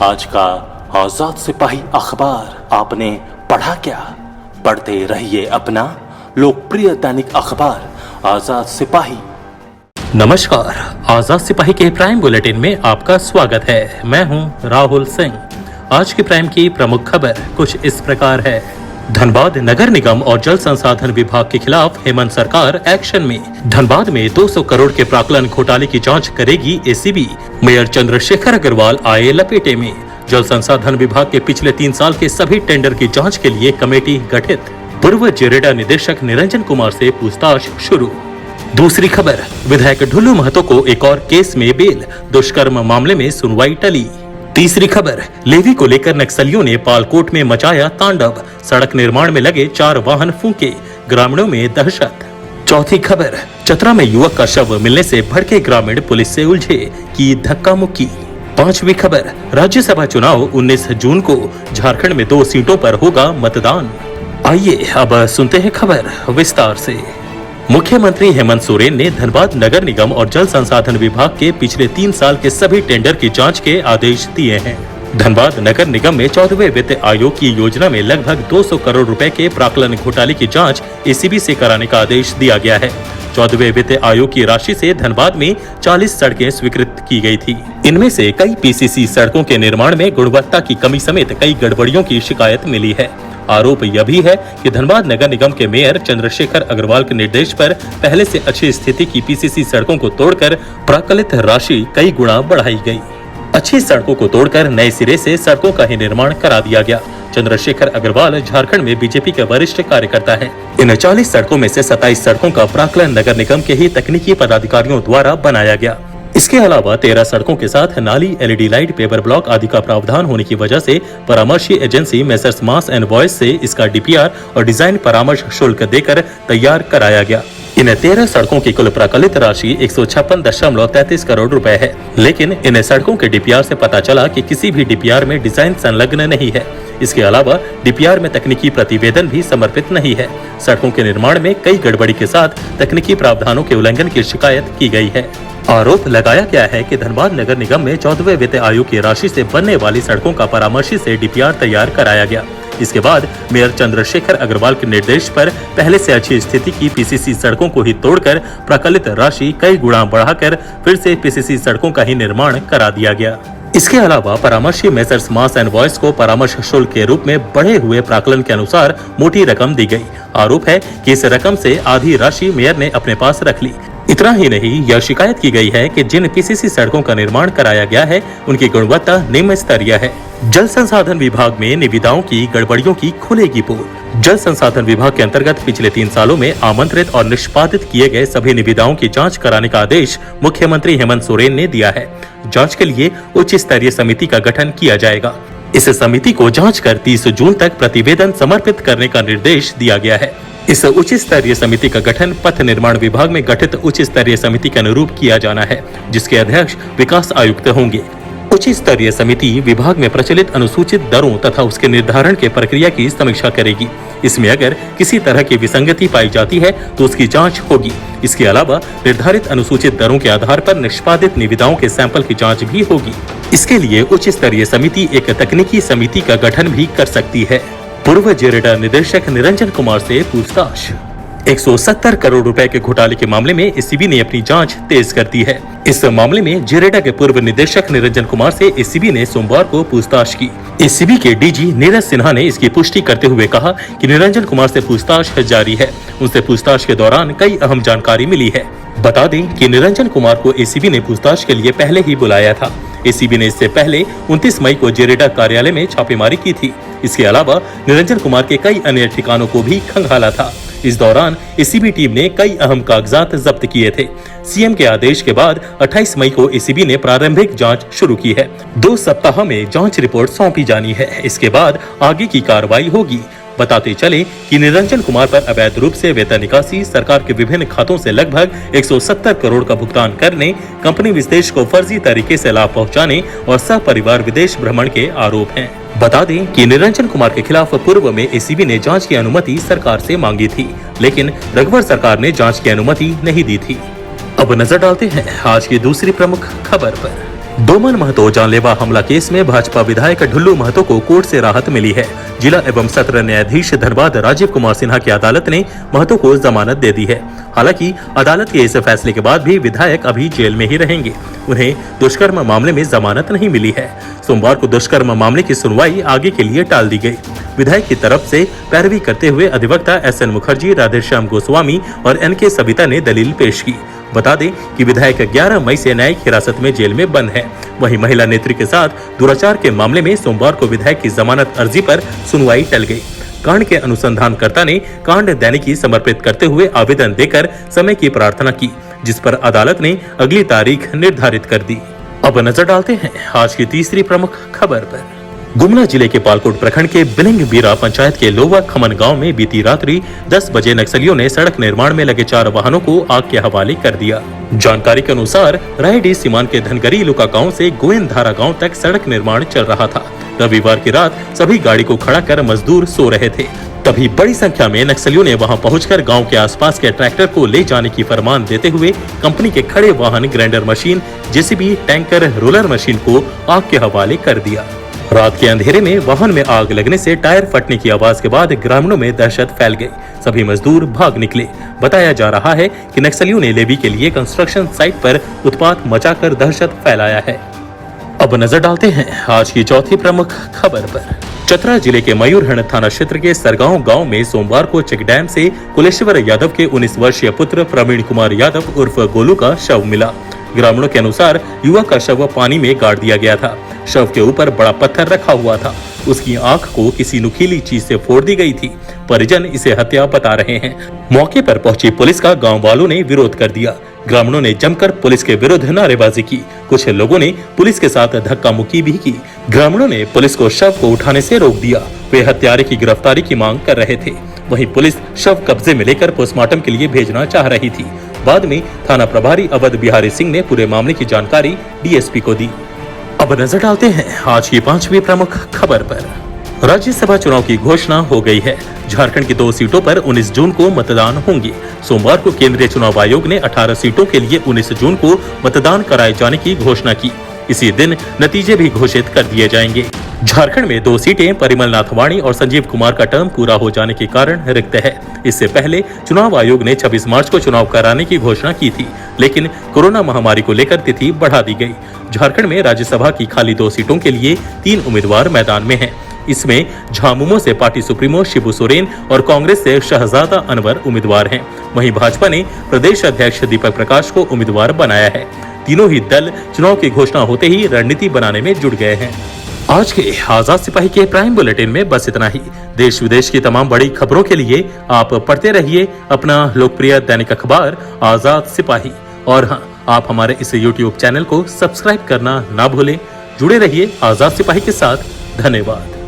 आज का आजाद सिपाही अखबार आपने पढ़ा क्या? पढ़ते रहिए अपना लोकप्रिय दैनिक अखबार आजाद सिपाही। नमस्कार, आजाद सिपाही के प्राइम बुलेटिन में आपका स्वागत है। मैं हूं राहुल सिंह। आज की प्राइम की प्रमुख खबर कुछ इस प्रकार है। धनबाद नगर निगम और जल संसाधन विभाग के खिलाफ हेमंत सरकार एक्शन में। धनबाद में 200 करोड़ के प्राक्कलन घोटाले की जांच करेगी एसीबी। मेयर चंद्रशेखर अग्रवाल आए लपेटे में। जल संसाधन विभाग के पिछले 3 साल के सभी टेंडर की जांच के लिए कमेटी गठित। पूर्व जेरेडा निदेशक निरंजन कुमार से पूछताछ शुरू। दूसरी खबर, विधायक ढुल्लू महतो को एक और केस में बेल। दुष्कर्म मामले में सुनवाई टली। तीसरी खबर, लेवी को लेकर नक्सलियों ने पालकोट में मचाया तांडव। सड़क निर्माण में लगे 4 वाहन फूंके, ग्रामीणों में दहशत। चौथी खबर, चतरा में युवक का शव मिलने से भड़के ग्रामीण पुलिस से उलझे, की धक्का मुक्की। पांचवी खबर, राज्यसभा चुनाव 19 जून को झारखंड में 2 सीटों पर होगा मतदान। आइए अब सुनते हैं खबर विस्तार से। मुख्यमंत्री हेमंत सोरेन ने धनबाद नगर निगम और जल संसाधन विभाग के पिछले 3 साल के सभी टेंडर की जांच के आदेश दिए हैं। धनबाद नगर निगम में 14वें वित्त आयोग की योजना में लगभग 200 करोड़ रुपए के प्राक्कलन घोटाले की जांच एसीबी से कराने का आदेश दिया गया है। 14वें वित्त आयोग की राशि से धनबाद में 40 सड़कें स्वीकृत की गई थी। इनमें से कई पीसीसी सड़कों के निर्माण में गुणवत्ता की कमी समेत कई गड़बड़ियों की शिकायत मिली है। आरोप यह भी है कि धनबाद नगर निगम के मेयर चंद्रशेखर अग्रवाल के निर्देश पर पहले से अच्छी स्थिति की पीसीसी सड़कों को तोड़कर प्राक्कलित राशि कई गुना बढ़ाई गई। अच्छी सड़कों को तोड़कर नए सिरे से सड़कों का ही निर्माण करा दिया गया। चंद्रशेखर अग्रवाल झारखंड में बीजेपी के वरिष्ठ कार्यकर्ता हैं। इन 40 सड़कों में से 27 सड़कों का प्राक्कलन नगर निगम के ही तकनीकी पदाधिकारियों द्वारा बनाया गया। इसके अलावा 13 सड़कों के साथ नाली, एलईडी लाइट, पेपर ब्लॉक आदि का प्रावधान होने की वजह से परामर्शी agency messrs mass and voice से इसका डीपीआर और डिजाइन परामर्श शुल्क देकर तैयार कराया गया। इन 13 सड़कों की कुल प्राक्कलित राशि 156.33 करोड़ रुपए है, लेकिन इन सड़कों के डीपीआर से पता चला कि किसी भी डीपीआर में डिजाइन संलग्न नहीं है। इसके अलावा डीपीआर में तकनीकी प्रतिवेदन भी समर्पित नहीं है। सड़कों के निर्माण में कई गड़बड़ी के साथ तकनीकी प्रावधानों के उल्लंघन की शिकायत की गई है। आरोप लगाया गया है कि धनबाद नगर निगम में 14वें वित्त आयोग की राशि से बनने वाली सड़कों का परामर्शी से डीपीआर तैयार कराया गया। इसके बाद मेयर चंद्रशेखर अग्रवाल के निर्देश पर पहले से अच्छी स्थिति की पीसीसी सड़कों को ही तोड़कर प्राक्कलित राशि कई गुना बढ़ाकर फिर से पीसीसी सड़कों का ही निर्माण करा दिया गया। इसके अलावा परामर्शी मेसर्स मास एंड वॉइस को परामर्श शुल्क के रूप में बढ़े हुए प्राक्कलन के अनुसार मोटी रकम दी गई। आरोप है कि इस रकम से आधी राशि मेयर ने अपने पास रख ली। इतना ही नहीं, यह शिकायत की गई है कि जिन पीसीसी सड़कों का निर्माण कराया गया है उनकी गुणवत्ता निम्न स्तरीय है। जल संसाधन विभाग में निविदाओं की गड़बड़ियों की खुलेगी पोल। जल संसाधन विभाग के अंतर्गत पिछले 3 सालों में आमंत्रित और निष्पादित किए गए सभी निविदाओं की जांच कराने का आदेश मुख्यमंत्री हेमंत सोरेन ने दिया है। जांच के लिए उच्च स्तरीय समिति का गठन किया जाएगा। इस समिति को जांच कर 30 जून तक प्रतिवेदन समर्पित करने का निर्देश दिया गया है। इस उच्च स्तरीय समिति का गठन पथ निर्माण विभाग में गठित उच्च स्तरीय समिति के अनुरूप किया जाना है, जिसके अध्यक्ष विकास आयुक्त होंगे। उच्च स्तरीय समिति विभाग में प्रचलित अनुसूचित दरों तथा उसके निर्धारण के प्रक्रिया की समीक्षा करेगी। इसमें अगर किसी तरह की विसंगति पाई जाती है तो उसकी जांच होगी। इसके अलावा निर्धारित अनुसूचित दरों के आधार पर निष्पादित निविदाओं के सैंपल की जांच भी होगी। इसके लिए उच्च स्तरीय समिति एक तकनीकी समिति का गठन भी कर सकती है। पूर्व जेरेडा निदेशक निरंजन कुमार से पूछताछ। 170 करोड़ रुपए के घोटाले के मामले में एसीबी ने अपनी जांच तेज कर दी है। इस मामले में जेरेडा के पूर्व निदेशक निरंजन कुमार से एसीबी ने सोमवार को पूछताछ की। एसीबी के डीजी नीरज सिन्हा ने इसकी पुष्टि करते हुए कहा कि निरंजन कुमार से पूछताछ जारी है। उनसे पूछताछ के दौरान कई अहम जानकारी मिली है। बता दें कि निरंजन कुमार को एसीबी ने पूछताछ के लिए पहले ही बुलाया था। एसीबी ने इससे पहले 29 मई को जेरेडा कार्यालय में छापेमारी की थी। इसके अलावा निरंजन कुमार के कई अन्य ठिकानों को भी खंगाला था। इस दौरान एसीबी टीम ने कई अहम कागजात जब्त किए थे। सीएम के आदेश के बाद 28 मई को एसीबी ने प्रारंभिक जांच शुरू की है। 2 सप्ताह में जांच रिपोर्ट सौंपी जानी है। इसके बाद आगे की कार्रवाई होगी। बताते चले कि निरंजन कुमार पर अवैध रूप से वेतन निकासी, सरकार के विभिन्न खातों से लगभग 170 करोड़ का भुगतान करने, कंपनी विशेष को फर्जी तरीके से लाभ पहुंचाने और सपरिवार विदेश भ्रमण के आरोप हैं। बता दें कि निरंजन कुमार के खिलाफ पूर्व में एसीबी ने जांच की अनुमति सरकार से मांगी थी, लेकिन रघुवर सरकार ने जांच की अनुमति नहीं दी थी। अब नजर डालते हैं आज की दूसरी प्रमुख खबर पर। डोमन महतो जानलेवा हमला केस में भाजपा विधायक ढुल्लू महतो को कोर्ट से राहत मिली है। जिला एवं सत्र न्यायाधीश धनबाद राजीव कुमार सिन्हा की अदालत ने महतो को जमानत दे दी है। हालांकि अदालत के इस फैसले के बाद भी विधायक अभी जेल में ही रहेंगे। उन्हें दुष्कर्म मामले में जमानत नहीं मिली है। सोमवार को दुष्कर्म मामले की सुनवाई आगे के लिए टाल दी गई। विधायक की तरफ से पैरवी करते हुए अधिवक्ता SN मुखर्जी, राधेश्याम गोस्वामी और NK सविता ने दलील पेश की। बता दें कि विधायक 11 मई से न्यायिक हिरासत में जेल में बंद है। वहीं महिला नेत्री के साथ दुराचार के मामले में सोमवार को विधायक की जमानत अर्जी पर सुनवाई टल गई। कांड के अनुसंधानकर्ता ने कांड दैनिकी समर्पित करते हुए आवेदन देकर समय की प्रार्थना की, जिस पर अदालत ने अगली तारीख निर्धारित कर दी। अब नजर डालते हैं आज की तीसरी प्रमुख खबर पर। गुमला जिले के पालकोट प्रखंड के बिलिंग बीरा पंचायत के लोवा खमन गांव में बीती रात्रि 10 बजे नक्सलियों ने सड़क निर्माण में लगे 4 वाहनों को आग के हवाले कर दिया। जानकारी के अनुसार रायडी सीमान के धनगरी लुका गांव से गोविंदधारा गांव तक सड़क निर्माण चल रहा था। रविवार की रात सभी गाड़ी को खड़ा कर मजदूर सो रहे थे। तभी बड़ी संख्या में नक्सलियों ने वहां पहुंचकर गांव के आसपास के ट्रैक्टर को ले जाने की फरमान देते हुए कंपनी के खड़े वाहन, grinder machine, JCB, tanker, roller machine को आग के हवाले कर दिया। रात के अंधेरे में वाहन में आग लगने से टायर फटने की आवाज के बाद ग्रामीणों में दहशत फैल गई। सभी मजदूर भाग निकले। बताया जा रहा है कि नक्सलियों ने लेवी के लिए कंस्ट्रक्शन साइट पर उत्पात मचाकर दहशत फैलाया है। अब नजर डालते हैं आज की चौथी प्रमुख खबर पर। चतरा जिले के मयूरहण थाना क्षेत्र के सरगांव गांव में सोमवार को चेक डैम से कुलेश्वर यादव के 19 वर्षीय पुत्र प्रवीण कुमार यादव उर्फ गोलू का शव मिला। ग्रामीणों के अनुसार युवक का शव पानी में गाड़ दिया गया था। शव के ऊपर बड़ा पत्थर रखा हुआ था। उसकी आंख को किसी नुकीली चीज से फोड़ दी गई थी। परिजन इसे हत्या बता रहे हैं। मौके पर पहुंची पुलिस का गांव वालों ने विरोध कर दिया। ग्रामीणों ने जमकर पुलिस के विरुद्ध नारेबाजी की। कुछ लोगों ने पुलिस के साथ धक्का मुक्की भी की। ग्रामीणों ने पुलिस को शव को उठाने से रोक दिया। वे हत्यारे की गिरफ्तारी की मांग कर रहे थे। वहीं पुलिस शव कब्जे में लेकर पोस्टमार्टम के लिए भेजना चाह रही थी। बाद में थाना प्रभारी अवध बिहारी सिंह ने पूरे मामले की जानकारी DSP को दी। अब नजर डालते हैं आज की 5वीं प्रमुख खबर पर। राज्यसभा चुनाव की घोषणा हो गई है। झारखंड की 2 सीटों पर 19 जून को मतदान होंगे। सोमवार को केंद्रीय चुनाव आयोग ने 18 सीटों के लिए 19 जून को मतदान कराए जाने की घोषणा की। इसी दिन नतीजे भी घोषित कर दिए जाएंगे। झारखंड में 2 सीटें परिमल नाथवाणी और संजीव कुमार का टर्म पूरा हो जाने के कारण रिक्त है। इससे पहले चुनाव आयोग ने 26 मार्च को चुनाव कराने की घोषणा की थी, लेकिन कोरोना महामारी को लेकर तिथि बढ़ा दी गई। झारखंड में राज्यसभा की खाली 2 सीटों के लिए 3 उम्मीदवार मैदान में हैं। इसमें झामुमो से पार्टी सुप्रीमो शिबू सोरेन और कांग्रेस से शहजादा अनवर उम्मीदवार हैं। वहीं भाजपा ने प्रदेश अध्यक्ष दीपक प्रकाश को उम्मीदवार बनाया है। तीनों ही दल चुनाव की घोषणा होते ही रणनीति बनाने में जुट गए हैं। आज के आजाद सिपाही के प्राइम बुलेटिन में बस इतना ही। देश विदेश की तमाम बड़ी खबरों के लिए आप पढ़ते रहिए अपना लोकप्रिय दैनिक अखबार आजाद सिपाही। और हाँ, आप हमारे इस YouTube चैनल को सब्सक्राइब करना ना भूलें। जुड़े रहिए आजाद सिपाही के साथ। धन्यवाद।